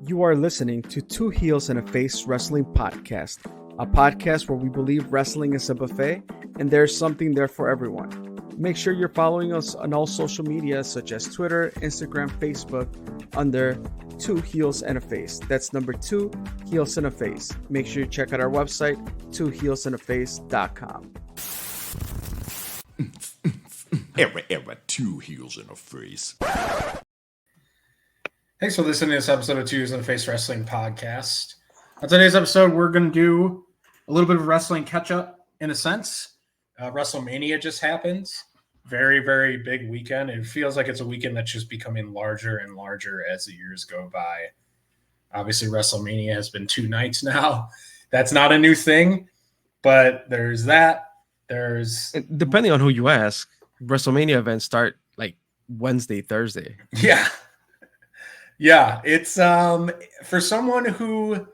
You are listening to Two Heels and a Face Wrestling Podcast, a podcast where we believe wrestling is a buffet and there's something there for everyone. Make sure you're following us on all social media such as Twitter, Instagram, Facebook under Two Heels and a Face. That's number 2 Heels and a Face. Make sure you check out our website, twoheelsandaface.com. Era, 2 Heels and a Face. Thanks for listening to this episode of Two Heels and a Face Wrestling Podcast. On today's episode, we're going to do a little bit of wrestling catch-up in a sense. Wrestlemania just happened. Very, very big weekend. It feels like it's a weekend that's just becoming larger and larger as the years go by. Obviously, Wrestlemania has been 2 nights now. That's not a new thing, but there's that. Depending on who you ask, WrestleMania events start like Wednesday, Thursday. Yeah, it's for someone who,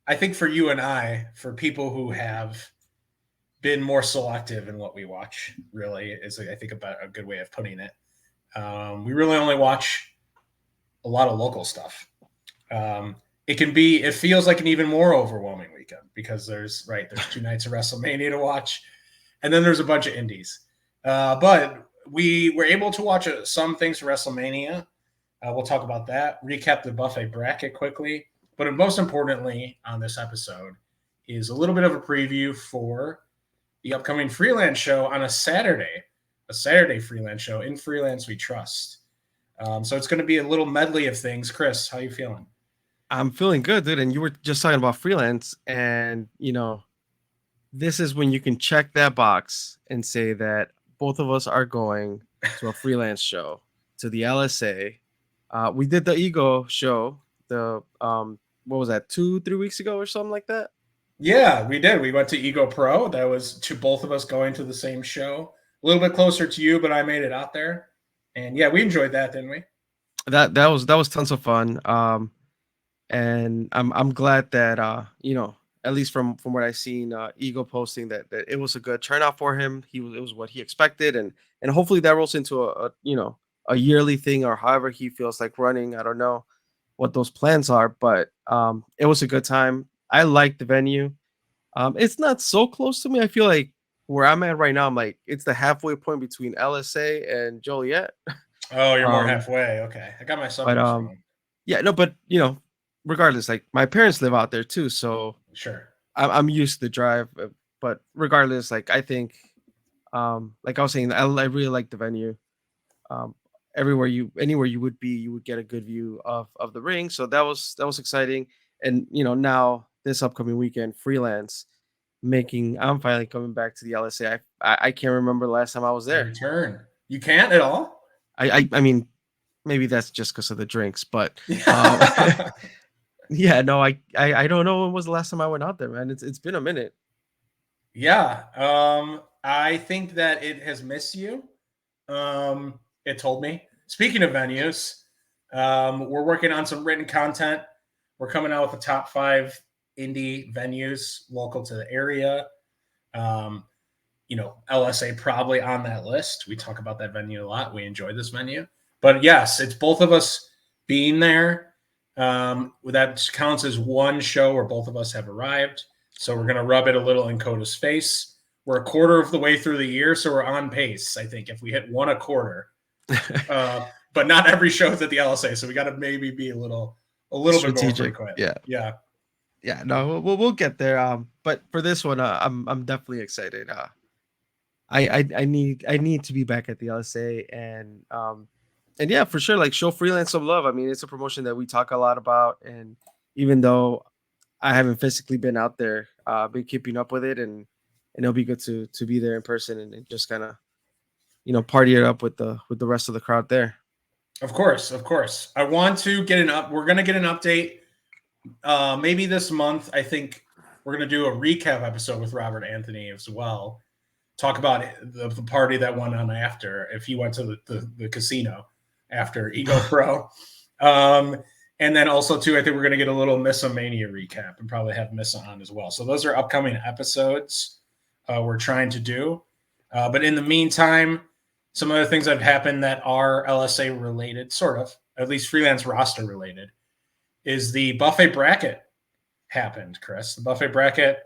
I think for you and I, for people who have been more selective in what we watch, really is I think about a good way of putting it. We really only watch a lot of local stuff. It feels like an even more overwhelming weekend because there's 2 nights of WrestleMania to watch, and then there's a bunch of indies. But we were able to watch some things for WrestleMania. We'll talk about that, recap the buffet bracket quickly. But most importantly on this episode is a little bit of a preview for the upcoming freelance show on a Saturday freelance show in Freelance We Trust. So it's going to be a little medley of things. Chris, how you feeling? I'm feeling good, dude. And you were just talking about freelance, and this is when you can check that box and say that both of us are going to a freelance show, to the LSA. We did the Ego show, what was that, 2-3 weeks ago or something like that? Yeah, we did. We went to Ego Pro. That was to both of us going to the same show. A little bit closer to you, but I made it out there. And yeah, we enjoyed that, didn't we? That was tons of fun. And I'm glad that at least from what I've seen, Ego posting that it was a good turnout for him. It was what he expected, and hopefully that rolls into a yearly thing, or however he feels like running. I don't know what those plans are, but it was a good time. I like the venue. It's not so close to me. I feel like where I'm at right now, I'm like, it's the halfway point between LSA and Joliet. Oh, you're more halfway. Okay. I got my suburbs wrong. Yeah, no, but regardless, like my parents live out there too, so sure. I'm used to the drive. But regardless, like I think, like I was saying, I really like the venue. Anywhere you would be, you would get a good view of the ring. So that was exciting. And now this upcoming weekend, freelance, I'm finally coming back to the LSA. I can't remember the last time I was there. Return. You can't at all? I mean, maybe that's just because of the drinks, but yeah, no, I don't know when was the last time I went out there, man. It's been a minute. Yeah. I think that it has missed you. It told me. Speaking of venues, we're working on some written content. We're coming out with the top 5 indie venues local to the area. LSA probably on that list. We talk about that venue a lot. We enjoy this venue. But yes, it's both of us being there. That counts as one show where both of us have arrived. So we're going to rub it a little in Coda's face. We're a quarter of the way through the year, so we're on pace, I think, if we hit 1 a quarter. But not every show is at the LSA, so we got to maybe be a little strategic. Bit more frequent. Yeah. No, we'll get there. But for this one, I'm definitely excited. I need to be back at the LSA, and yeah, for sure, like show freelance some love. I mean, it's a promotion that we talk a lot about, and even though I haven't physically been out there, been keeping up with it, and it'll be good to be there in person and just kind of party it up with the rest of the crowd there. Of course. I want to we're going to get an update maybe this month. I think we're going to do a recap episode with Robert Anthony as well. Talk about the party that went on after, if he went to the casino after Ego Pro. And then also too, I think we're going to get a little Missa-mania recap and probably have Missa on as well. So those are upcoming episodes we're trying to do. But in the meantime, some other things that have happened that are LSA related, sort of, at least freelance roster related. is the buffet bracket happened, Chris. The buffet bracket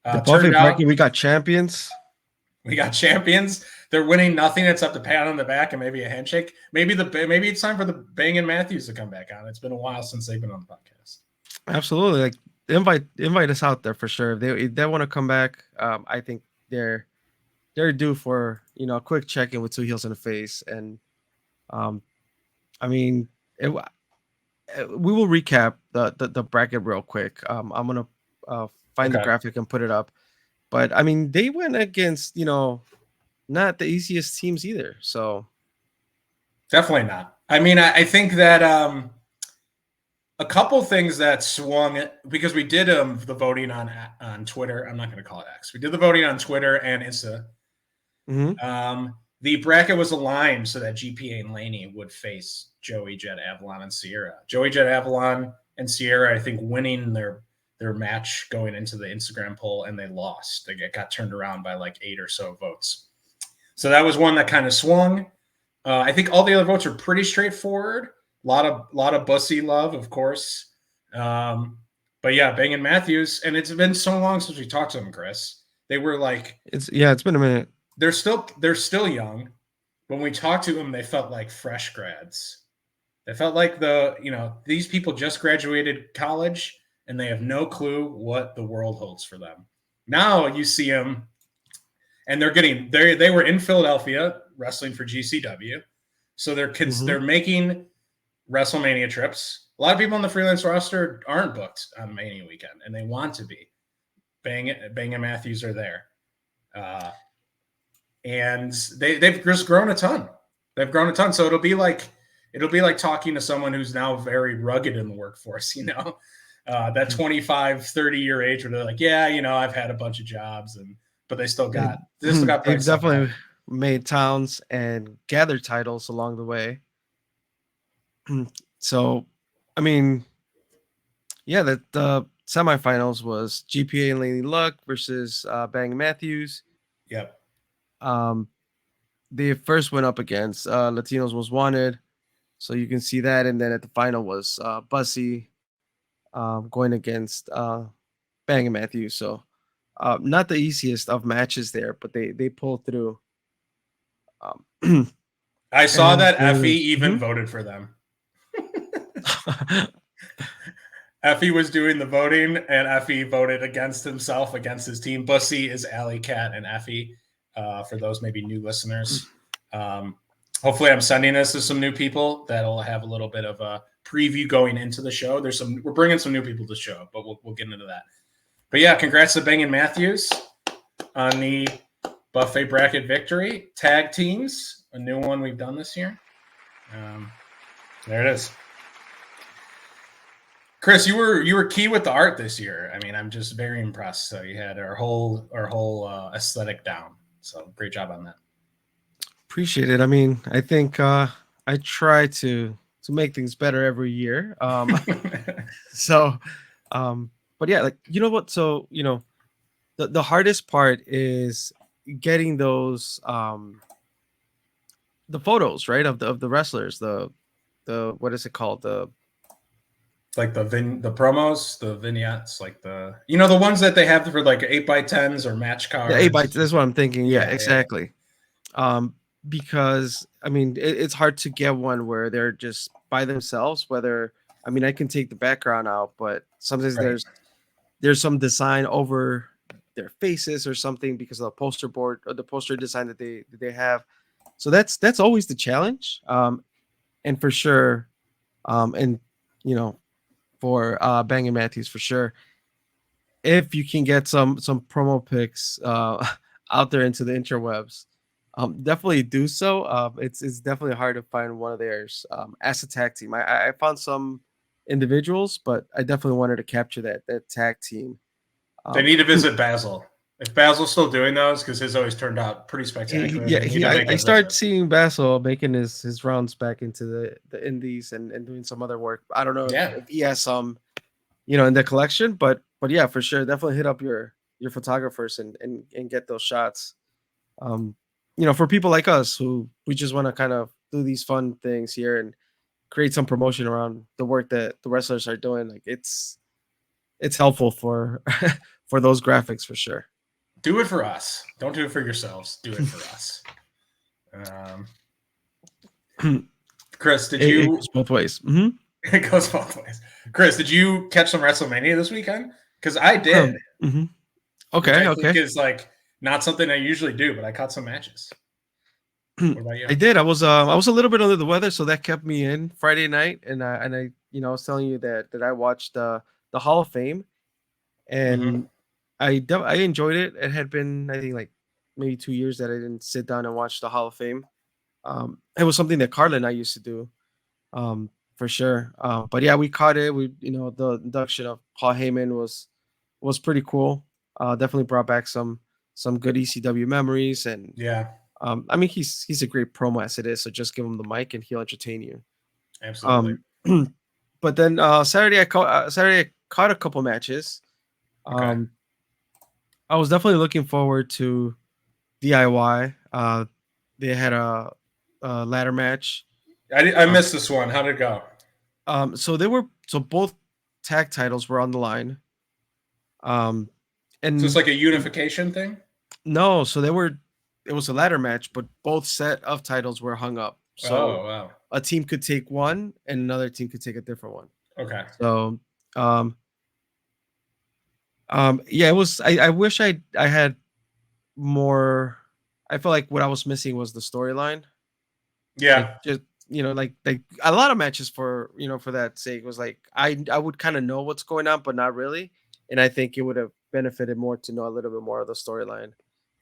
The turned buffet out. bracket, we got champions. We got champions. They're winning nothing except a pat on the back and maybe a handshake. Maybe it's time for the Bang and Mathews to come back on. It's been a while since they've been on the podcast. Absolutely, like invite us out there for sure. If they want to come back, I think they're due for a quick check in with two heels in the face, and I mean we will recap the bracket real quick. I'm gonna find the graphic and put it up, but I mean they went against not the easiest teams either. So definitely not. I mean, I think that a couple things that swung, because we did the voting on Twitter. I'm not going to call it X. We did the voting on Twitter and Insta. The bracket was aligned so that GPA and Laney would face Joey, Jet, Avalon, and Sierra. Joey, Jet, Avalon, and Sierra, I think, winning their match going into the Instagram poll, and they lost. They got turned around by like 8 or so votes. So that was one that kind of swung. I think all the other votes are pretty straightforward. A lot of Bussy love, of course. But yeah, Bang and Mathews, and it's been so long since we talked to them, Chris. They were like, it's been a minute. They're still young. When we talked to them, they felt like fresh grads. They felt like these people just graduated college and they have no clue what the world holds for them. Now you see them, and they were in Philadelphia wrestling for GCW, so they're making Wrestlemania trips. A lot of people on the freelance roster aren't booked on Mania weekend, and they want to be. Bang and Mathews are there. And they've just grown a ton. They've grown a ton. So it'll be like talking to someone who's now very rugged in the workforce, that 25, 30-year age where they're like, yeah, I've had a bunch of jobs, but they still got they've definitely made towns and gathered titles along the way. So, I mean, yeah, the semifinals was GPA and Laney Luck versus Bang and Mathews. Yep. The first went up against Latinos Most Wanted, so you can see that, and then at the final was Bussy going against Bang and Mathews. So not the easiest of matches there, but they pulled through. I saw that Effie even voted for them. Effie was doing the voting, and Effie voted against himself, against his team. Bussy is Alley Cat and Effie. For those maybe new listeners, hopefully I'm sending this to some new people that'll have a little bit of a preview going into the show. We're bringing some new people to the show, but we'll get into that. But yeah, congrats to Bang and Mathews on the buffet bracket victory. Tag teams, a new one we've done this year. There it is. Chris, you were key with the art this year. I mean, I'm just very impressed. So you had our whole aesthetic down. So great job on that. Appreciate it. I mean, I think I try to make things better every year. So, but yeah, like, what? So, the hardest part is getting those the photos, right, of the wrestlers, the what is it called, the promos, the vignettes, like the ones that they have for like 8x10s or match cards. Yeah, 8x. That's what I'm thinking. Yeah, exactly. Yeah. Because I mean, it's hard to get one where they're just by themselves. I can take the background out, but sometimes there's some design over their faces or something because of the poster board or the poster design that they have. So that's always the challenge. And for sure, and for Bang and Mathews for sure, if you can get some promo pics out there into the interwebs, definitely do so. It's definitely hard to find one of theirs as a tag team. I found some individuals, but I definitely wanted to capture that tag team. They need to visit Basil. If Basil's still doing those, because his always turned out pretty spectacular. I started seeing Basil making his rounds back into the indies and doing some other work. I don't know if he has some, in the collection, but yeah, for sure, definitely hit up your photographers and get those shots. For people like us who we just want to kind of do these fun things here and create some promotion around the work that the wrestlers are doing. Like it's helpful for for those graphics for sure. Do it for us. Don't do it for yourselves. Do it for us. Chris, did It you? goes both ways. Mm-hmm. It goes both ways. Chris, did you catch some WrestleMania this weekend? Because I did. Mm-hmm. Which Okay, I okay. think is like not something I usually do, but I caught some matches. What about you? I did. I was a little bit under the weather, so that kept me in Friday night, and I I was telling you that I watched the Hall of Fame, and I enjoyed it. It had been, I think, like maybe 2 years that I didn't sit down and watch the Hall of Fame. It was something that Carla and I used to do, for sure. But yeah, we caught it. We, the induction of Paul Heyman was pretty cool. Definitely brought back some good ECW memories, and Yeah, I mean, he's a great promo as it is. So just give him the mic and he'll entertain you. absolutely. But then Saturday I caught a couple matches. Okay. I was definitely looking forward to DIY. They had a ladder match. I missed this one. How did it go? So both tag titles were on the line. So And it's like a unification thing? no, so it was a ladder match, but both set of titles were hung up. So Oh, wow. a team could take one and another team could take a different one. Okay. So yeah, it was I wish I had more. I feel like what I was missing was the storyline. Yeah. Like just like a lot of matches for for that sake was like I would kind of know what's going on, but not really. And I think it would have benefited more to know a little bit more of the storyline.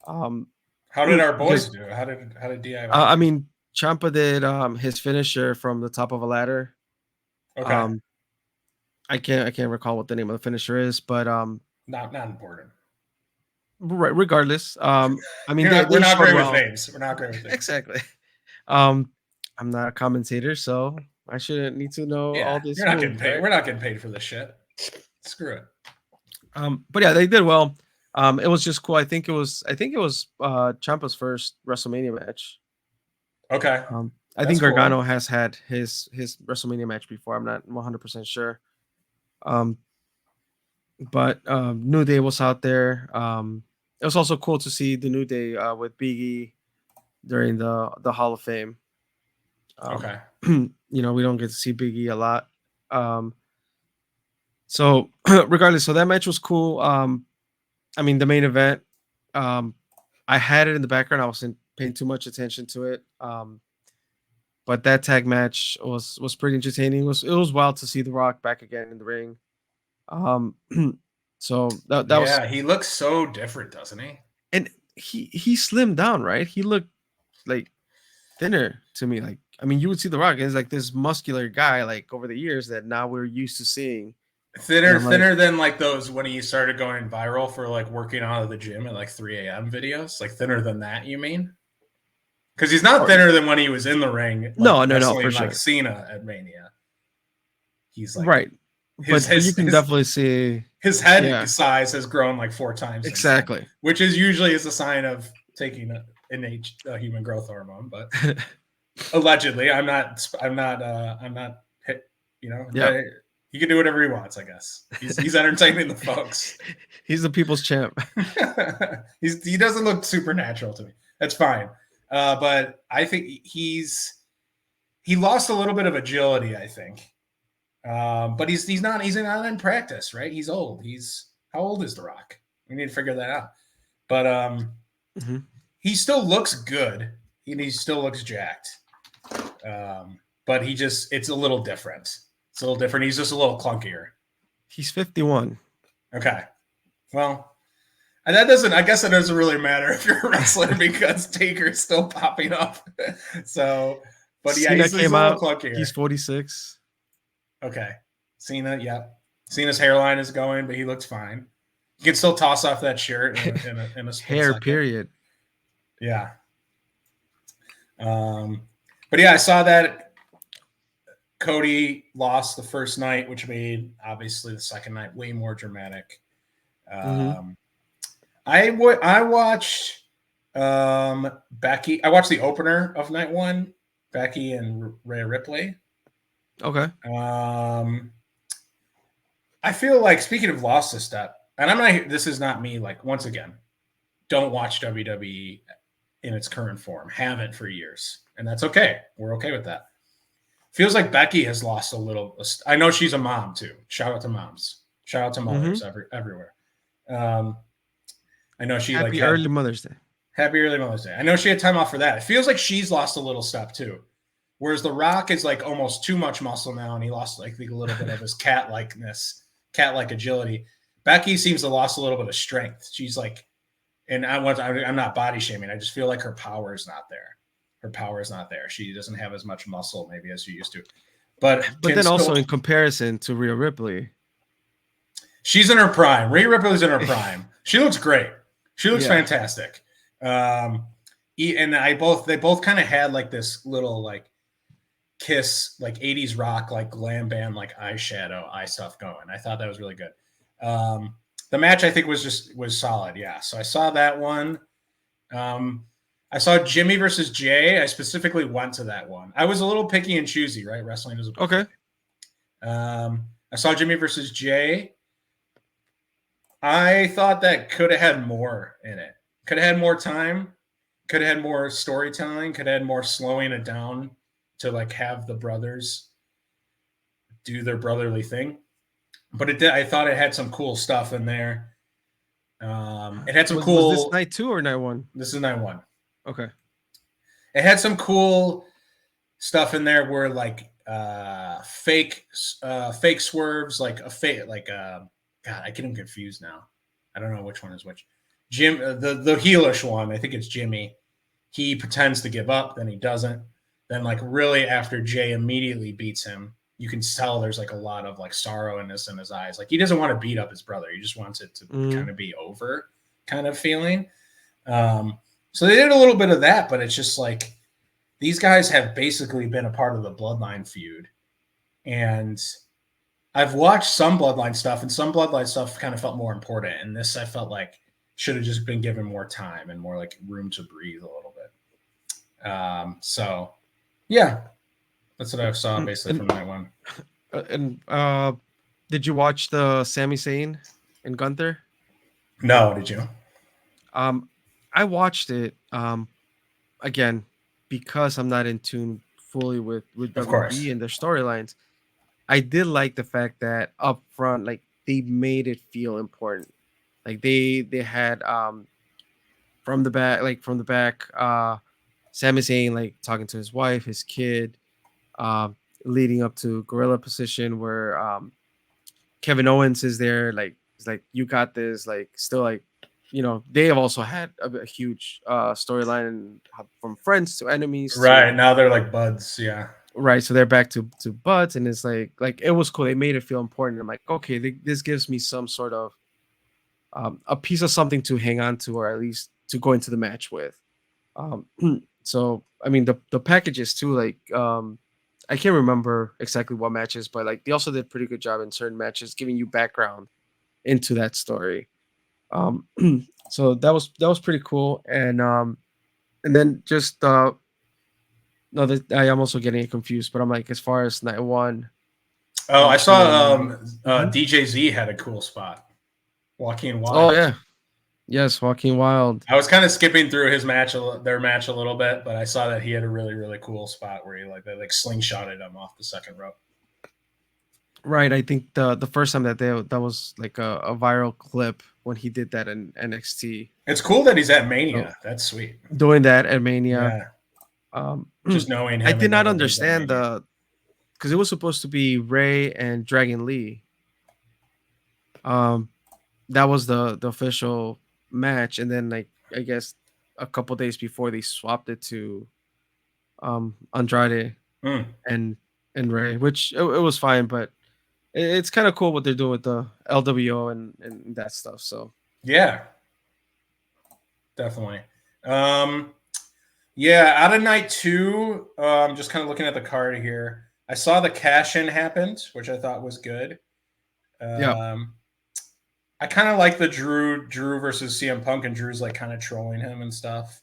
How did our because boys do? How did DIY? I mean, Ciampa did his finisher from the top of a ladder. Okay. I can't recall what the name of the finisher is, but Not important. regardless, I mean We're not showed great well. with names. We're not great with names. Exactly. I'm not a commentator, so I shouldn't need to know Yeah, all this. you're not getting moves, paid. right? We're not getting paid for this shit. Screw it. But yeah, they did well. It was just cool. I think it was Ciampa's first WrestleMania match. Okay. I think Gargano has had his WrestleMania match before. I'm not 100% sure. But New Day was out there. It was also cool to see the New Day with Big E during the Hall of Fame. Okay. We don't get to see Big E a lot. So regardless, so that match was cool. I mean, the main event, I had it in the background. I wasn't paying too much attention to it. But that tag match was pretty entertaining. It was wild to see The Rock back again in the ring. So that was, yeah, he looks so different, doesn't he? and he slimmed down, right? He looked like thinner to me. Like, I mean, you would see The Rock as like this muscular guy, like over the years that now we're used to seeing. Thinner than like those when he started going viral for like working out of the gym at like 3 a.m. videos. Like thinner than that, you mean? Because he's not thinner than when he was in the ring. Like, No, for like sure. Cena at Mania. He's like right, but you can definitely see his head size has grown like 4 times. Exactly, which is usually is a sign of taking an human growth hormone. But allegedly, I'm not. Yeah. He can do whatever he wants, I guess. He's entertaining the folks. He's the people's champ. He doesn't look supernatural to me. That's fine. But I think he lost a little bit of agility, I think. But he's not in practice, right? He's old. How old is The Rock? We need to figure that out. But he still looks good. He still looks jacked. But it's a little different. It's a little different. He's just a little clunkier. He's 51. Okay. Well, and I guess it doesn't really matter if you're a wrestler because Taker's still popping up. So, but yeah, he's a little clunkier. He's 46. Okay. Cena, yeah. Cena's hairline is going, but he looks fine. You can still toss off that shirt in a hair second. period. Yeah. But yeah, I saw that Cody lost the first night, which made obviously the second night way more dramatic. I watched Becky. I watched the opener of night 1, Becky and Rhea Ripley. Okay. I feel like, speaking of lost a step, and I'm not. This is not me. Like, once again, don't watch WWE in its current form. Haven't for years, and that's okay. We're okay with that. Feels like Becky has lost a little. I know she's a mom too. Shout out to moms. Shout out to mothers everywhere. I know she like Happy had early Mother's Day. happy early Mother's Day. I know she had time off for that. It feels like she's lost a little step too. Whereas The Rock is like almost too much muscle now, and he lost like a little bit of his cat-likeness, cat-like agility. Becky seems to lost a little bit of strength. She's like, and I'm not body shaming. I just feel like her power is not there. Her power is not there. She doesn't have as much muscle maybe as she used to. But then also in comparison to Rhea Ripley, she's in her prime. Rhea Ripley's in her prime. She looks great. She looks fantastic. And they both kind of had like this little like Kiss, like 80s rock, like glam band, like eyeshadow, eye stuff going. I thought that was really good. The match I think was solid. Yeah. So I saw that one. I saw Jimmy versus Jay. I specifically went to that one. I was a little picky and choosy, right? Wrestling is okay. I saw Jimmy versus Jay. I thought that could have had more in it. Could have had more time. Could have had more storytelling. Could have had more slowing it down to like have the brothers do their brotherly thing. But it did. I thought it had some cool stuff in there. It had some cool. Was this night 2 or night 1? This is night 1. Okay. It had some cool stuff in there where like fake swerves, like a fake, like God, I get them confused now. I don't know which one is which. Jim, the heelish one, I think it's Jimmy. He pretends to give up, then he doesn't. Then like really after Jay immediately beats him, you can tell there's like a lot of like sorrow in his eyes. Like he doesn't want to beat up his brother. He just wants it to kind of be over kind of feeling. So they did a little bit of that, but it's just like these guys have basically been a part of the Bloodline feud. And I've watched some Bloodline stuff, and some Bloodline stuff kind of felt more important. And this I felt like should have just been given more time and more like room to breathe a little bit. So yeah, that's what I saw basically from night 1. And did you watch the Sami Zayn and Gunther? No, did you? I watched it again because I'm not in tune fully with WWE and their storylines. I did like the fact that up front, like they made it feel important. Like they had from the back, Sami Zayn like talking to his wife, his kid, leading up to gorilla position where Kevin Owens is there, like he's like, you got this, like still like, you know, they have also had a huge storyline from friends to enemies. Right, now they're like buds, yeah. Right, so they're back to buds, and it's like it was cool. They made it feel important. I'm like, okay, this gives me some sort of a piece of something to hang on to, or at least to go into the match with. So I mean, the packages too, like I can't remember exactly what matches, but like they also did a pretty good job in certain matches giving you background into that story. So that was pretty cool. And then just no, I am also getting it confused, but I'm like, as far as night 1. Oh, I saw DJZ had a cool spot. Joaquin Wild. Oh yeah, yes, Joaquin Wild. I was kind of skipping through their match a little bit, but I saw that he had a really, really cool spot where they slingshotted him off the second rope. Right, I think the first time that was like a viral clip when he did that in NXT. It's cool that he's at Mania. That's sweet. Doing that at Mania. Yeah. Just knowing him. I did not understand because it was supposed to be Ray and Dragon Lee. That was the official match, and then like I guess a couple days before they swapped it to Andrade and Ray, which it was fine, but it's kind of cool what they're doing with the LWO and that stuff. So yeah, definitely. Yeah, out of night 2, I'm just kind of looking at the card here. I saw the cash-in happened, which I thought was good. Yeah. I kind of like the Drew versus CM Punk, and Drew's like kind of trolling him and stuff.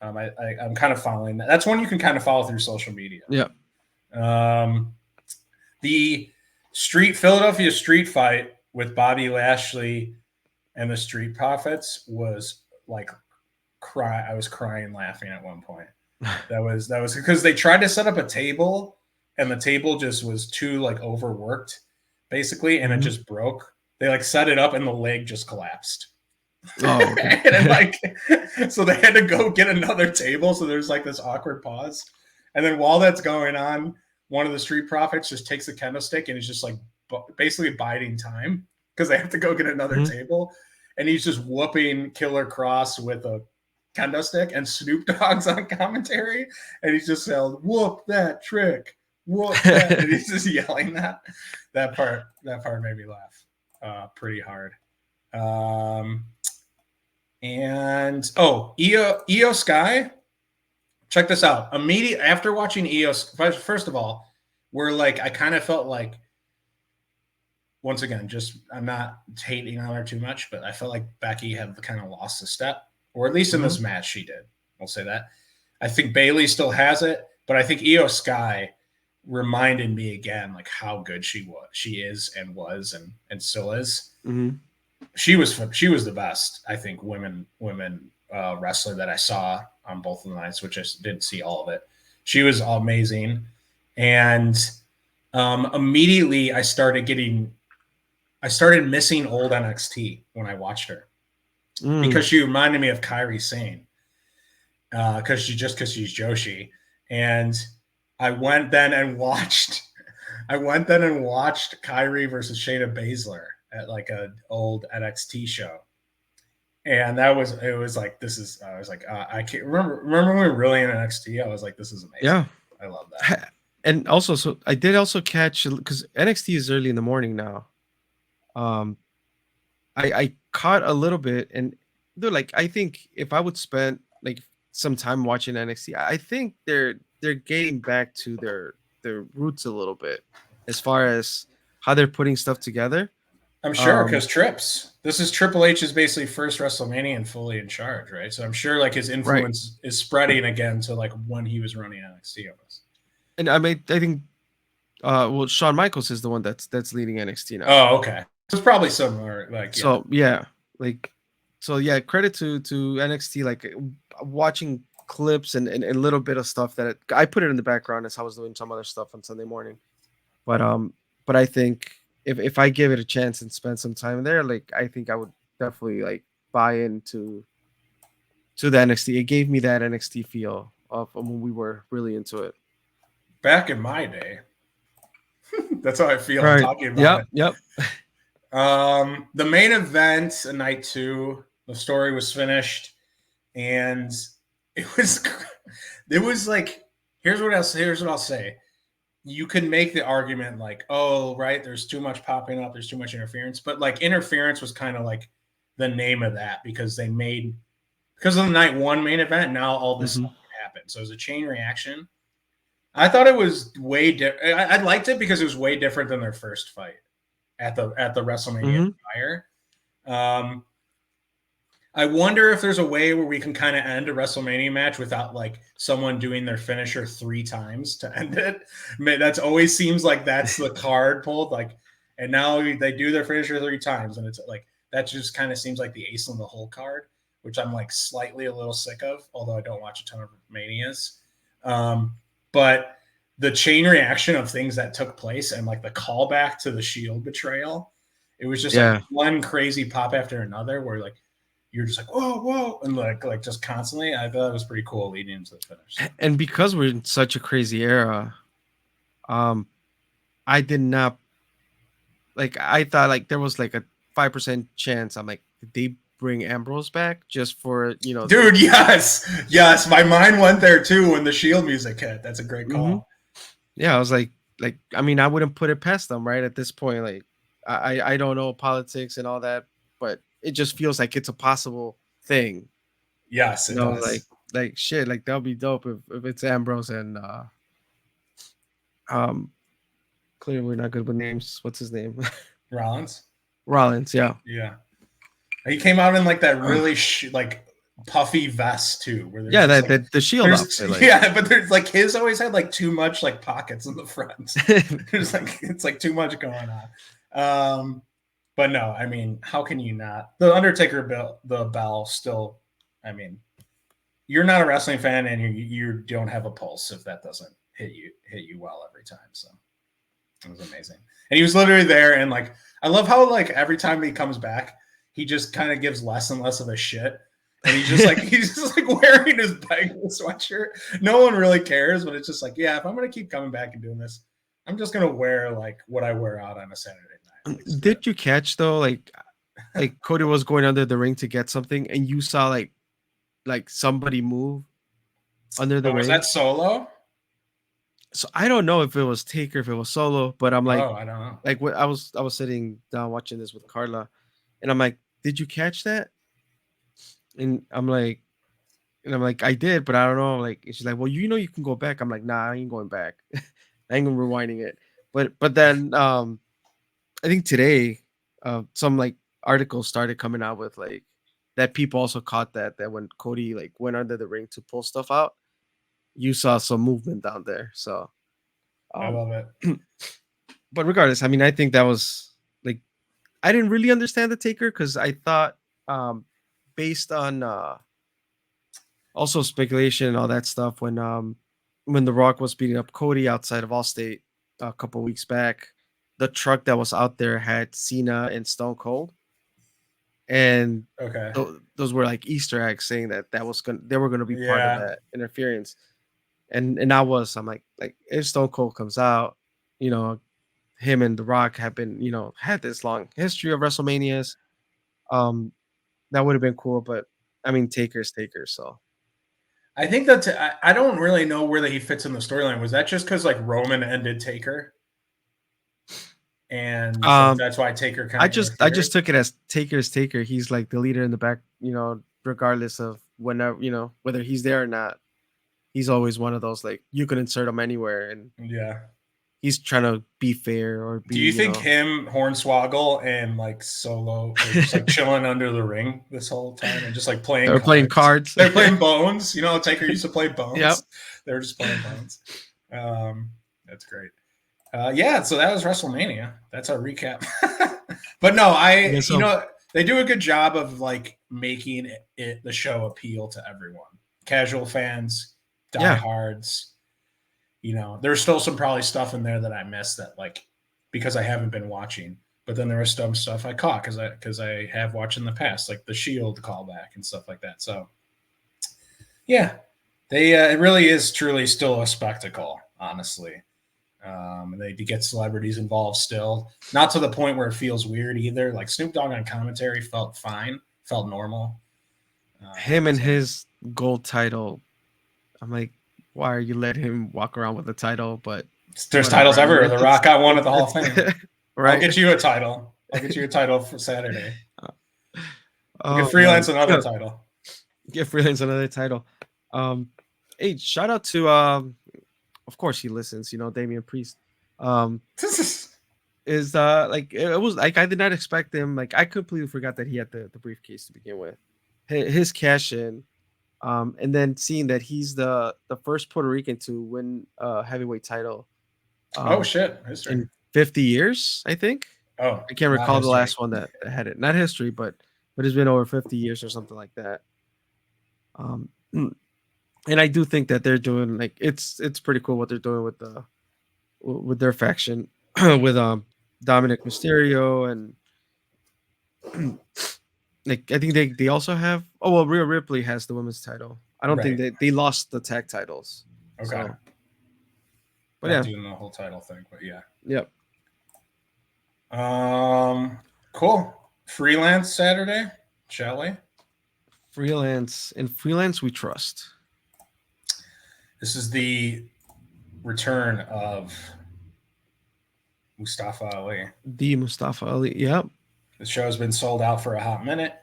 I'm kind of following that. That's one you can kind of follow through social media. Yeah. The Philadelphia street fight with Bobby Lashley and the Street Profits was like I was crying laughing at one point. That was because they tried to set up a table and the table just was too like overworked basically, and it just broke. They like set it up and the leg just collapsed. Oh, okay. And like, so they had to go get another table. So there's like this awkward pause. And then while that's going on, one of the Street Profits just takes a kendo stick and he's just like basically biding time because they have to go get another table. And he's just whooping Killer Cross with a kendo stick, and Snoop Dogg's on commentary. And he's just yelled, "Whoop that trick, whoop that." And he's just yelling that. That part made me laugh pretty hard. And Io Sky, check this out. Immediately after watching Io, first of all, I kind of felt like, once again, just I'm not hating on her too much, but I felt like Becky had kind of lost a step, or at least in this match she did. I'll say that. I think Bayley still has it, but I think Io Sky reminded me again like how good she is and was and still is. Mm-hmm. She was the best, I think, women wrestler that I saw on both of the nights, which I didn't see all of it. She was amazing, and immediately I started missing old NXT when I watched her because she reminded me of Kairi Sane because she's Joshi, and I went then and watched Kairi versus Shayna Baszler at like an old NXT show. And it was like, I was like, I can't remember when we were really in NXT. I was like, this is amazing. Yeah. I love that. And also, so I did also catch, because NXT is early in the morning now. I caught a little bit, and they're like, I think if I would spend like some time watching NXT, I think they're getting back to their roots a little bit as far as how they're putting stuff together. I'm sure, because this is Triple H's basically first WrestleMania and fully in charge, right? So I'm sure like his influence is spreading again to like when he was running NXT almost. And I think Shawn Michaels is the one that's leading NXT now. Oh, okay. It's probably similar. Like, yeah. So yeah, credit to NXT, like watching clips and a little bit of stuff that I put it in the background as I was doing some other stuff on Sunday morning. But I think if I give it a chance and spend some time there, like I think I would definitely like buy into the NXT. It gave me that NXT feel of when we were really into it. Back in my day. That's how I feel talking about it. Yep. The main event, night 2, the story was finished, and it was like, here's what I'll say. You can make the argument like, oh, right, there's too much popping up, there's too much interference, but like interference was kind of like the name of that because of the night 1 main event. Now all this stuff happened, so it was a chain reaction. I thought it was way different. I liked it because it was way different than their first fight at the WrestleMania Empire. I wonder if there's a way where we can kind of end a WrestleMania match without like someone doing their finisher 3 times to end it. That's always seems like that's the card pulled. Like, and now they do their finisher 3 times, and it's like that just kind of seems like the ace in the hole card, which I'm like slightly a little sick of. Although I don't watch a ton of Manias, but the chain reaction of things that took place and like the callback to the Shield betrayal, it was just like one crazy pop after another where like you're just like, whoa, and like just constantly. I thought it was pretty cool leading into the finish. And because we're in such a crazy era, I did not like. I thought like there was like a 5% chance. I'm like, did they bring Ambrose back just for Dude, yes. My mind went there too when the Shield music hit. That's a great call. Yeah, I was like, I mean, I wouldn't put it past them, right? At this point, like, I don't know politics and all that, but it just feels like it's a possible thing. Yes, it does. Like shit, like that'll be dope if it's Ambrose and clearly we're not good with names. What's his name? Rollins, yeah. He came out in like that really like puffy vests too, where there's Yeah, just, the shield there's outfit. Like, yeah, but there's like his always had like too much like pockets in the front. There's like it's like too much going on. But no, I mean, how can you not? The Undertaker bell still. I mean, you're not a wrestling fan, and you don't have a pulse if that doesn't hit you well every time. So it was amazing, and he was literally there, and like I love how like every time he comes back, he just kind of gives less and less of a shit. And he's just like wearing his Bang sweatshirt. No one really cares, but it's just like, yeah, if I'm gonna keep coming back and doing this, I'm just gonna wear like what I wear out on a Saturday night. Like, did you catch though? Like Cody was going under the ring to get something, and you saw like somebody move under the was ring. that Solo? So I don't know if it was Taker, if it was Solo, but I'm like, I don't know. like I was sitting down watching this with Carla, and I'm like, did you catch that? And I'm like, I did, but I don't know. Like, and she's like, well, you can go back. I'm like, nah, I ain't going back. I ain't gonna rewinding it. But then I think today, some like articles started coming out with like that people also caught that when Cody like went under the ring to pull stuff out, you saw some movement down there. So I love it. but regardless, I mean, I think that was like I didn't really understand the Taker because I thought based on also speculation and all that stuff when The Rock was beating up Cody outside of Allstate a couple weeks back, the truck that was out there had Cena and Stone Cold, and Okay. those were like Easter eggs saying that they were gonna be part of Yeah. that interference, and I'm like if Stone Cold comes out, him and The Rock have been had this long history of WrestleManias, that would have been cool, but I mean Taker's Taker, so. I think that's I don't really know where that he fits in the storyline. Was that just because like Roman ended Taker? And that's why Taker kind of I just took it as Taker's Taker. He's like the leader in the back, regardless of whenever, whether he's there or not. He's always one of those like you can insert him anywhere, and yeah. he's trying to be fair or be. Do you think him, Hornswoggle, and like Solo are just like chilling under the ring this whole time and just like playing? They're playing cards. They're playing Bones. Taker used to play Bones. Yep. They were just playing Bones. That's great. Yeah, so that was WrestleMania. That's our recap. But no, they do a good job of like making the show appeal to everyone. Casual fans, diehards. There's still some probably stuff in there that I missed that like because I haven't been watching. But then there was some stuff I caught because I have watched in the past, like the Shield callback and stuff like that. So yeah, it really is truly still a spectacle, honestly. They get celebrities involved still, not to the point where it feels weird either. Like Snoop Dogg on commentary felt fine, felt normal. Him and his gold title, I'm like, why are you letting him walk around with the title? But there's titles everywhere. The Rock got one at the Hall of Fame. Right? I'll get you a title. I'll get you a title for Saturday. Get Freelance another title. Get Freelance another title. Hey, shout out to of course he listens, Damian Priest. Is like it was like I did not expect him. Like I completely forgot that he had the briefcase to begin with. His cash in, and then seeing that he's the first Puerto Rican to win a heavyweight title. Oh shit! History. In 50 years, I think. Oh, I can't recall the last one that had it. Not history, but it's been over 50 years or something like that. And I do think that they're doing like it's pretty cool what they're doing with their faction with Dominic Mysterio and like I think they also have Rhea Ripley has the women's title. I don't think they lost the tag titles. Okay. So, but not yeah, doing the whole title thing, but yeah. Yep. Cool. Freelance Saturday, shall we? Freelance We Trust. This is the return of Mustafa Ali. The Mustafa Ali, yep. The show has been sold out for a hot minute.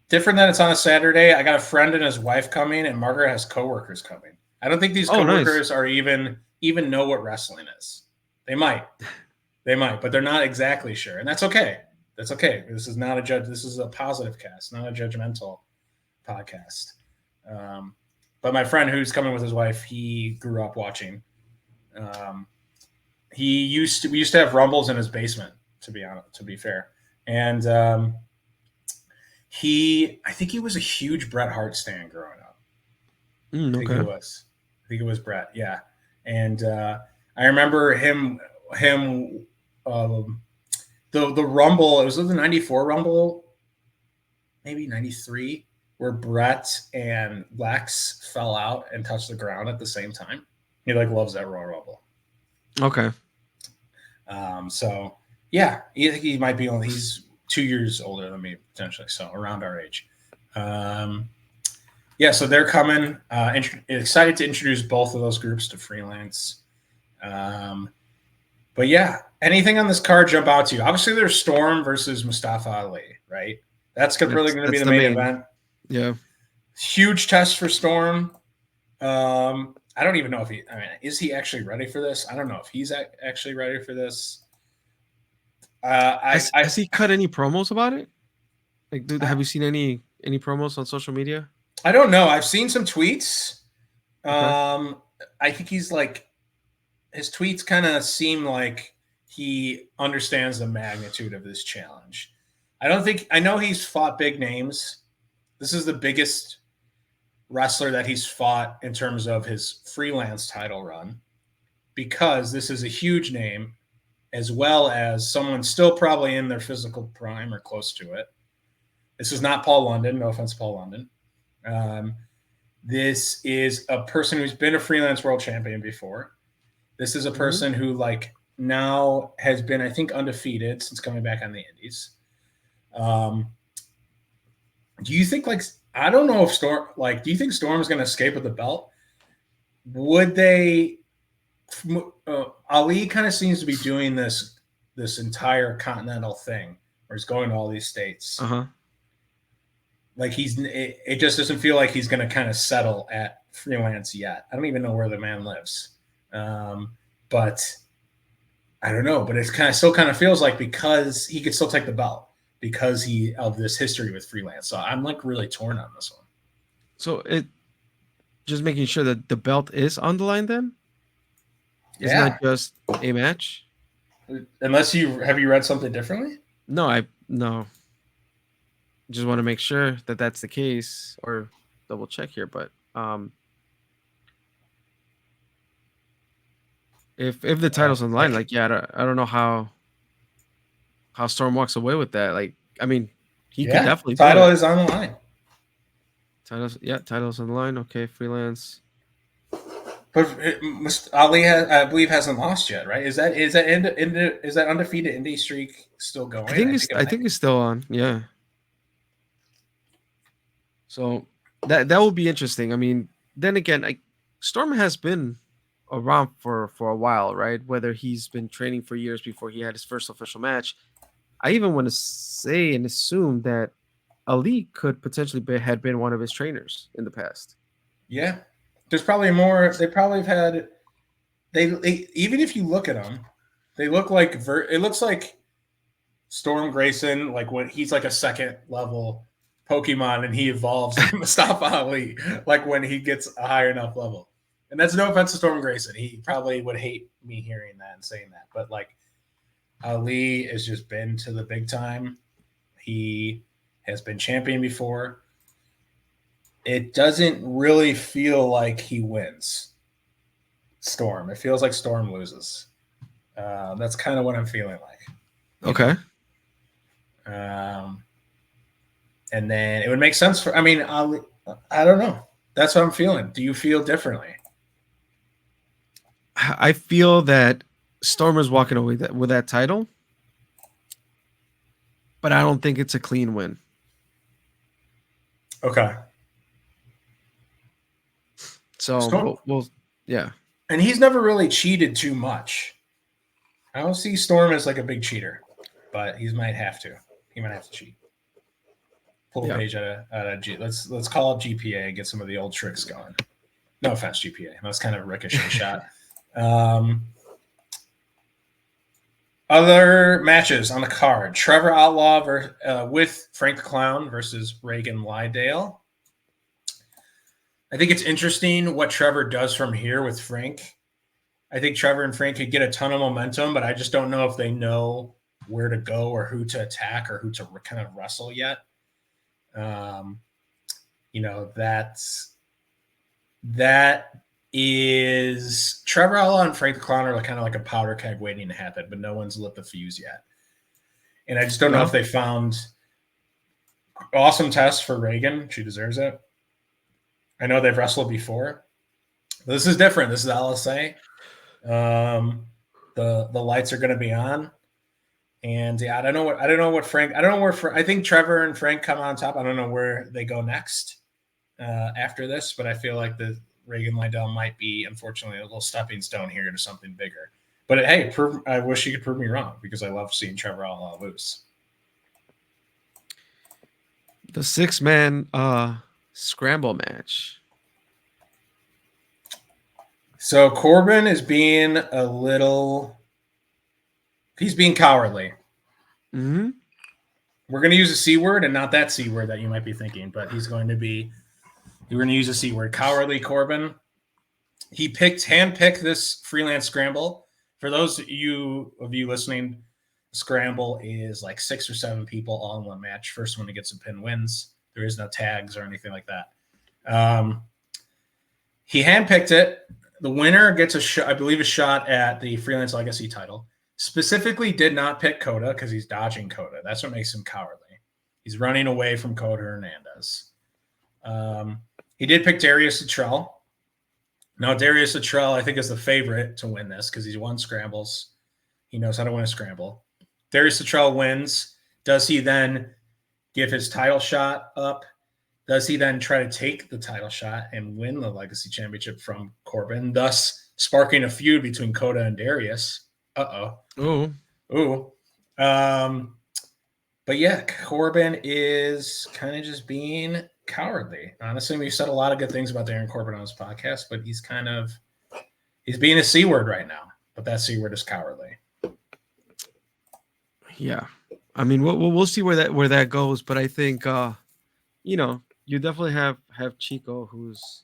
Different that it's on a Saturday. I got a friend and his wife coming, and Margaret has coworkers coming. I don't think these coworkers are even know what wrestling is. They might, but they're not exactly sure, and that's okay. That's okay. This is not a judge. This is a positive cast, not a judgmental podcast. But my friend who's coming with his wife, he grew up watching. We used to have Rumbles in his basement, to be fair. And I think he was a huge Bret Hart stan growing up. I think Okay. it was Bret, yeah. And I remember him the Rumble, it was the 94 Rumble, maybe 93, where Bret and Lex fell out and touched the ground at the same time. He loves that Royal Rumble. Okay. So yeah, he might be only, he's 2 years older than me potentially, so around our age. Yeah, so they're coming. Excited to introduce both of those groups to Freelance. But yeah, anything on this card jump out to you? Obviously, there's Storm versus Mustafa Ali, right? That's really going to be the main event. Yeah. Huge test for Storm. I don't even know if is he actually ready for this? I don't know if he's actually ready for this. Has he cut any promos about it? Like, dude, have you seen any promos on social media? I don't know. I've seen some tweets. Okay. I think he's his tweets kind of seem like he understands the magnitude of this challenge. I know he's fought big names. This is the biggest wrestler that he's fought in terms of his freelance title run, because this is a huge name, as well as someone still probably in their physical prime or close to it. This is not Paul London. No offense, Paul London. This is a person who's been a freelance world champion before. This is a person who now has been, I think, undefeated since coming back on the Indies. Do you think I don't know if Storm do you think Storm is going to escape with the belt? Would they? Ali kind of seems to be doing this entire continental thing where he's going to all these states. It just doesn't feel like he's going to kind of settle at freelance yet. I don't even know where the man lives. But I don't know, but it's still kind of feels like, because he could still take the belt because of this history with freelance. So I'm really torn on this one. So just making sure that the belt is on the line then? It's not just a match? Unless have you read something differently? No. Just want to make sure that that's the case, or double check here, but if the title's on the line, I don't know how Storm walks away with that. He could definitely title is on the line. Title's on the line. Okay, freelance. But Ali, I believe, hasn't lost yet, right? Is that undefeated indie streak still going? I think it's still on. Yeah. So that will be interesting. I mean, then again, Storm has been around for a while, right? Whether he's been training for years before he had his first official match. I even want to say and assume that Ali could potentially had been one of his trainers in the past. Yeah, there's probably more. They probably have had. They even if you look at them, they look like it looks like Storm Grayson, when he's a second level Pokemon and he evolves into Mustafa Ali, when he gets a higher enough level. And that's no offense to Storm Grayson. He probably would hate me hearing that and saying that. But Ali has just been to the big time. He has been champion before. It doesn't really feel like he wins Storm. It feels like Storm loses. That's kind of what I'm feeling like. Okay. And then it would make sense for, Ali, I don't know. That's what I'm feeling. Do you feel differently? I feel that Storm is walking away with that title, but I don't think it's a clean win. Okay. So yeah. And he's never really cheated too much. I don't see Storm as a big cheater, but he might have to. He might have to cheat. Pull a page out of G. Let's call up GPA and get some of the old tricks going. No offense, GPA. That's kind of a ricochet shot. Other matches on the card: Trevor Outlaw with Frank the Clown versus Reagan Lydale. I think it's interesting what Trevor does from here with Frank. I think Trevor and Frank could get a ton of momentum, but I just don't know if they know where to go or who to attack or who to kind of wrestle yet. That is Trevor Outlaw and Frank the Clown are kind of like a powder keg waiting to happen, but no one's lit the fuse yet. And I just don't know if they found awesome test for Reagan. She deserves it. I know they've wrestled before. This is different. This is LSA. The lights are going to be on, and yeah, I don't know what Frank. I don't know where. I think Trevor and Frank come on top. I don't know where they go next after this, but I feel like the Reagan Lydell might be, unfortunately, a little stepping stone here to something bigger. But hey, I wish you could prove me wrong because I love seeing Trevor Outlaw lose. The 6-man scramble match. So Corbin is being he's being cowardly. Mm-hmm. We're going to use a C word and not that C word that you might be thinking, but we're going to use a C word. Cowardly Corbin. He handpicked this freelance scramble. For those of you listening, scramble is like 6 or 7 people all in one match. First one to get some pin wins. There is no tags or anything like that. He handpicked it. The winner gets a shot at the Freelance Legacy title. Specifically did not pick Kota because he's dodging Kota. That's what makes him cowardly. He's running away from Kota Hernandez. He did pick Darius Luttrell. Now, Darius Luttrell, I think, is the favorite to win this because he's won scrambles. He knows how to win a scramble. Darius Luttrell wins. Does he then give his title shot up? Does he then try to take the title shot and win the Legacy Championship from Corbin, thus sparking a feud between Kota and Darius? Ooh. But yeah, Corbin is kind of just being cowardly. Honestly, we've said a lot of good things about Darren Corbin on this podcast, but he's being a C word right now. But that C word is cowardly. Yeah, I mean, we'll see where that goes. But I think you definitely have Chico, who's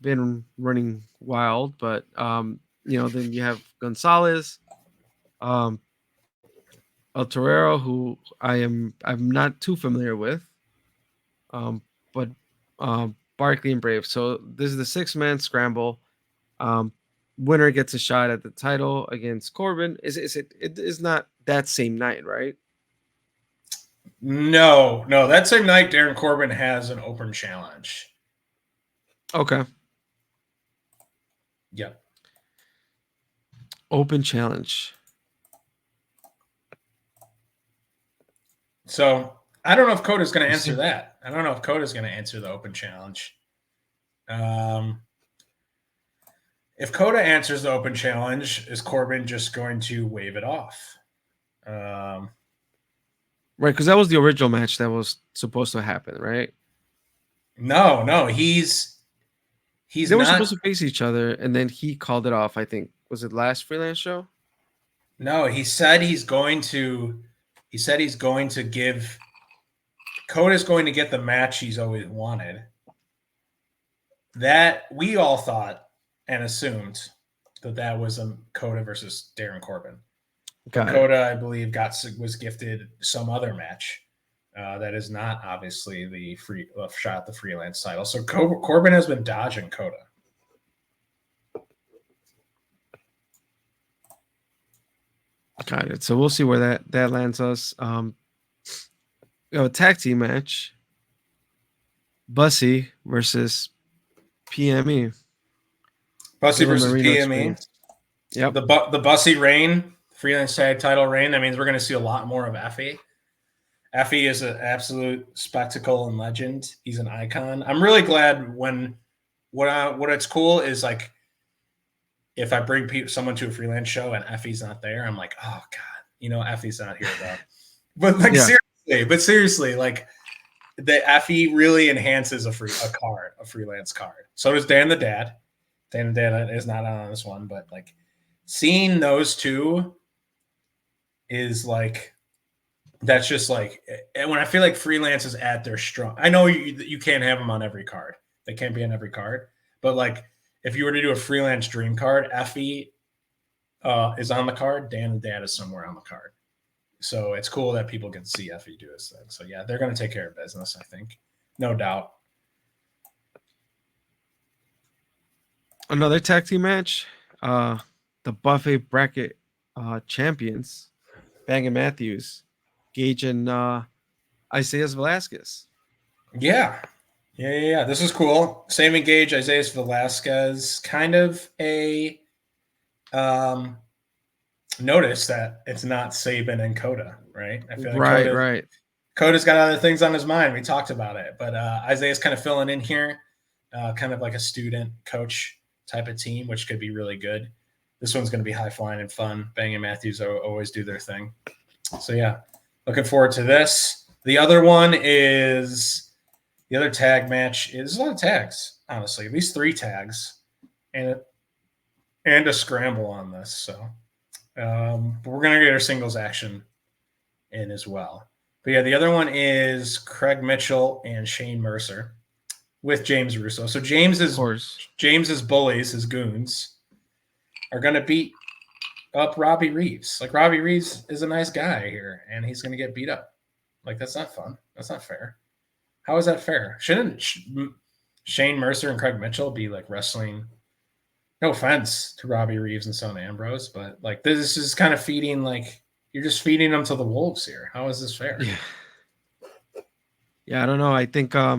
been running wild, but then you have Gonzalez, El Torero, who I'm not too familiar with, but Barkley and Brave. So this is the 6-man scramble. Winner gets a shot at the title against Corbin. It is not that same night, right? No. That same night, Darren Corbin has an open challenge. Okay. Yep. Open challenge. So I don't know if Kota's going to answer that. I don't know if Kota's going to answer the open challenge. If Kota answers the open challenge, is Corbin just going to wave it off? Right, because that was the original match that was supposed to happen, right? No, they were supposed to face each other, and then he called it off. I think, was it last freelance show? No, he said he's going to give. Kota's going to get the match he's always wanted. That we all thought and assumed that was a Kota versus Darren Corbin. Kota, I believe, was gifted some other match that is not obviously the shot at the freelance title. So Corbin has been dodging Kota. Got it. So we'll see where that lands us. A tag team match. Bussy versus PME. Bussy versus PME. Experience. Yep. The Bussy reign, freelance tag title reign. That means we're going to see a lot more of Effie. Effie is an absolute spectacle and legend. He's an icon. I'm really glad what it's cool is like if I bring someone to a freelance show and Effie's not there, I'm like, oh God, Effie's not here though. But like seriously, like the Effie really enhances a freelance card. So does Dan the Dad. Dan the Dad is not on this one, but like seeing those two is like that's just like, and when I feel like Freelance is at their strong. I know you can't have them on every card. They can't be on every card, but like if you were to do a Freelance Dream card, Effie is on the card. Dan and Dad is somewhere on the card. So it's cool that people get to see Effie do his thing. So yeah, they're going to take care of business, I think, no doubt. Another tag team match. The buffet bracket champions, Bang and Mathews, Gage and Isaias Velasquez. Yeah. This is cool. Same engage, Isaiah Velasquez. Kind of a notice that it's not Saban and Coda, right? I feel like Right. Coda's got other things on his mind. We talked about it, but Isaiah's kind of filling in here, kind of like a student coach type of team, which could be really good. This one's going to be high flying and fun. Bang and Mathews always do their thing. So yeah, looking forward to this. The other one is the other tag match. There's a lot of tags, honestly, at least 3 tags, and a scramble on this. So but we're gonna get our singles action in as well. But yeah, the other one is Craig Mitchell and Shane Mercer with James Russo. So James's bullies, his goons, are gonna beat up Robbie Reeves. Like Robbie Reeves is a nice guy here, and he's gonna get beat up. Like that's not fun. That's not fair. How is that fair? Shouldn't Shane Mercer and Craig Mitchell be like wrestling? No offense to Robbie Reeves and Son Ambrose, but like this is kind of feeding, like you're just feeding them to the wolves here. How is this fair? Yeah, I don't know. I think I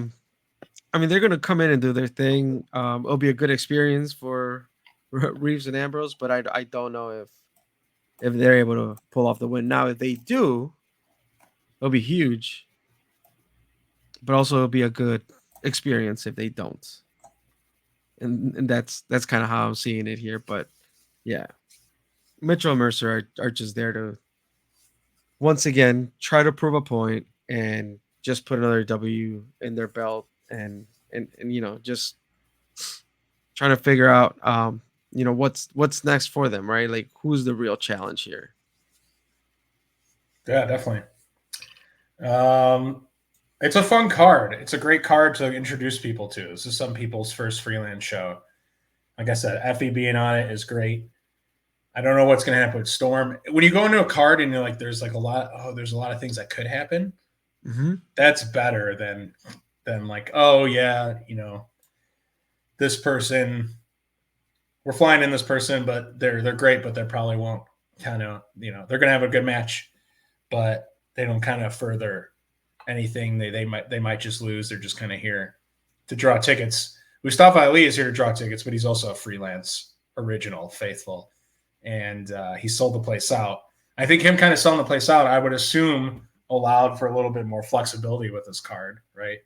mean they're gonna come in and do their thing. It'll be a good experience for Reeves and Ambrose, but I don't know if they're able to pull off the win. Now, if they do, it'll be huge. But also it'll be a good experience if they don't. And that's kind of how I'm seeing it here. But yeah, Mitchell and Mercer are just there to once again try to prove a point and just put another W in their belt and just trying to figure out what's next for them, right? Like who's the real challenge here? Yeah, definitely. It's a fun card. It's a great card to introduce people to. This is some people's first Freelance show. Like I said, Effie being on it is great. I don't know what's going to happen with Storm. When you go into a card and you're like, there's a lot of things that could happen. Mm-hmm. That's better than like, oh yeah, this person, we're flying in this person, but they're great, but they probably won't kind of, they're going to have a good match, but they don't kind of further anything. They might just lose. They're just kind of here to draw tickets. Mustafa Ali is here to draw tickets, but he's also a freelance original faithful, and he sold the place out. I think him kind of selling the place out, I would assume, allowed for a little bit more flexibility with this card, right?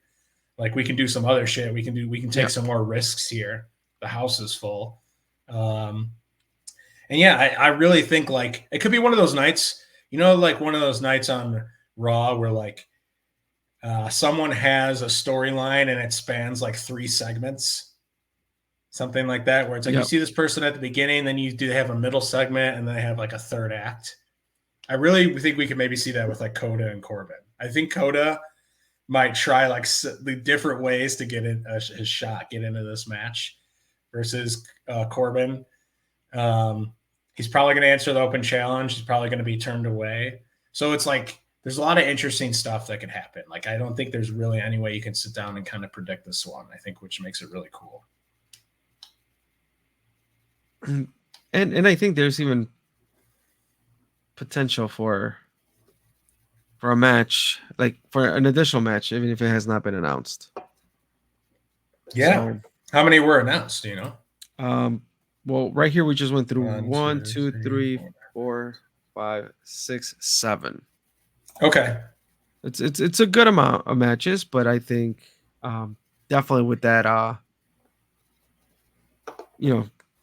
Like we can do some other shit. We can take some more risks here. The house is full, and yeah, I really think like it could be one of those nights, like one of those nights on Raw where like someone has a storyline and it spans like 3 segments, something like that, where it's like you see this person at the beginning, then you do have a middle segment, and then they have like a third act. I really think we could maybe see that with like Coda and Corbin. I think Coda might try like the different ways to get in his shot, get into this match versus Corbin. He's probably going to answer the open challenge. He's probably going to be turned away. So it's like, there's a lot of interesting stuff that could happen. Like, I don't think there's really any way you can sit down and kind of predict this one, I think, which makes it really cool. And I think there's even potential for a match, like for an additional match, even if it has not been announced. Yeah. So, how many were announced, do you know? Well, right here we just went through 1, 2, 3, 4, 5, 6, 7. Okay. It's a good amount of matches, but I think definitely with that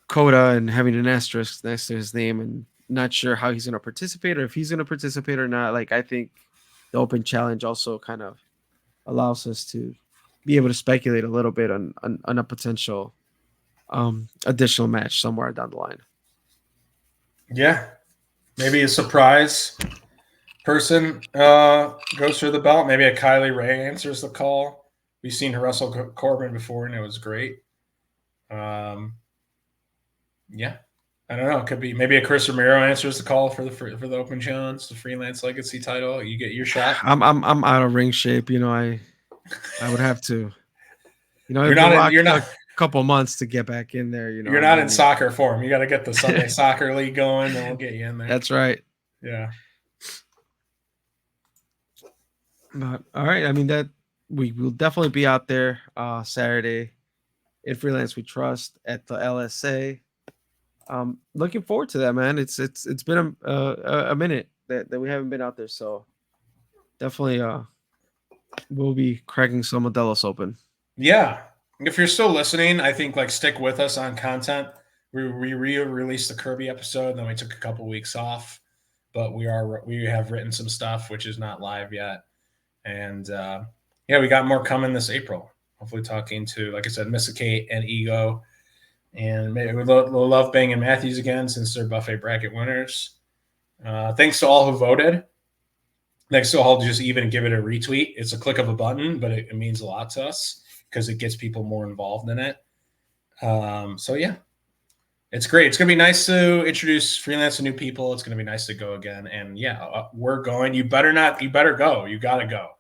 Coda and having an asterisk next to his name and not sure how he's going to participate or if he's going to participate or not. Like, I think the open challenge also kind of allows us to be able to speculate a little bit on a potential additional match somewhere down the line. Yeah. Maybe a surprise person goes for the belt. Maybe a Kylie Ray answers the call. We've seen her wrestle Corbin before, and it was great. Yeah, I don't know. It could be maybe a Chris Romero answers the call for the Open Challenge, the Freelance Legacy title. You get your shot. I'm out of ring shape. I would have to. You're if The not in. Rock You're took not. a couple months to get back in there. You're not in soccer form. You got to get the Sunday Soccer League going, then we'll get you in there. That's right. Yeah. But all right. I mean that we will definitely be out there Saturday in Freelance We Trust at the LSA. Looking forward to that, man. It's been a minute that we haven't been out there, so definitely we'll be cracking some Modelos open. Yeah. If you're still listening, I think like stick with us on content. We re-released the Kirby episode, and then we took a couple weeks off, but we have written some stuff which is not live yet, and we got more coming this April. Hopefully, talking to, like I said, Missa Kate and Ego, and maybe we'll love Bang and Mathews again since they're buffet bracket winners. Thanks to all who voted. Thanks to all just even give it a retweet. It's a click of a button, but it means a lot to us because it gets people more involved in it. So yeah, it's great. It's gonna be nice to introduce Freelance to new people. It's gonna be nice to go again, and we're going. You better go. You gotta go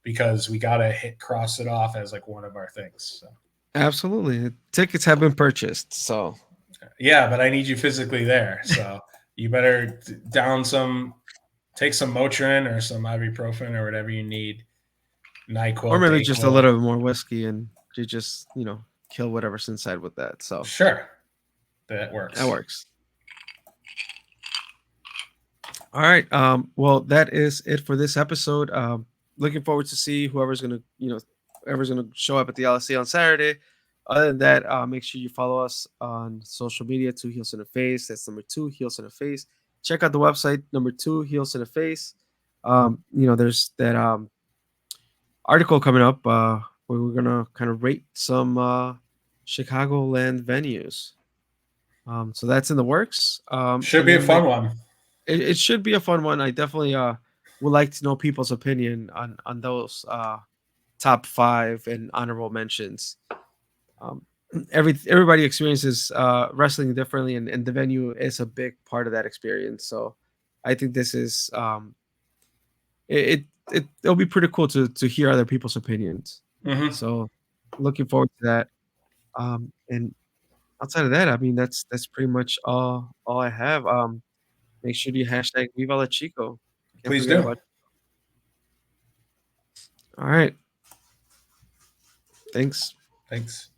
because we gotta cross it off as like one of our things. So. Absolutely, tickets have been purchased. So yeah, but I need you physically there. So you better take some Motrin or some ibuprofen or whatever you need. NyQuil, or maybe Dayquil. just a little bit more whiskey, and you just kill whatever's inside with that. So sure, that works. That works. All right. Well, that is it for this episode. Looking forward to see whoever's gonna show up at the LSC on Saturday. Other than that, make sure you follow us on social media. 2 Heels in the Face. That's number 2 Heels in the Face. Check out the website, number 2 Heels in the Face. There's that article coming up where we're gonna kind of rate some Chicagoland venues. So that's in the works. Should be a fun one. It should be a fun one. I definitely would like to know people's opinion on those top 5 and honorable mentions. Everybody experiences wrestling differently, and the venue is a big part of that experience. So I think this is it'll be pretty cool to hear other people's opinions. Mm-hmm. So looking forward to that. And outside of that, I mean that's pretty much all I have. Make sure you hashtag Viva La Chico. Please do. All right. Thanks. Thanks.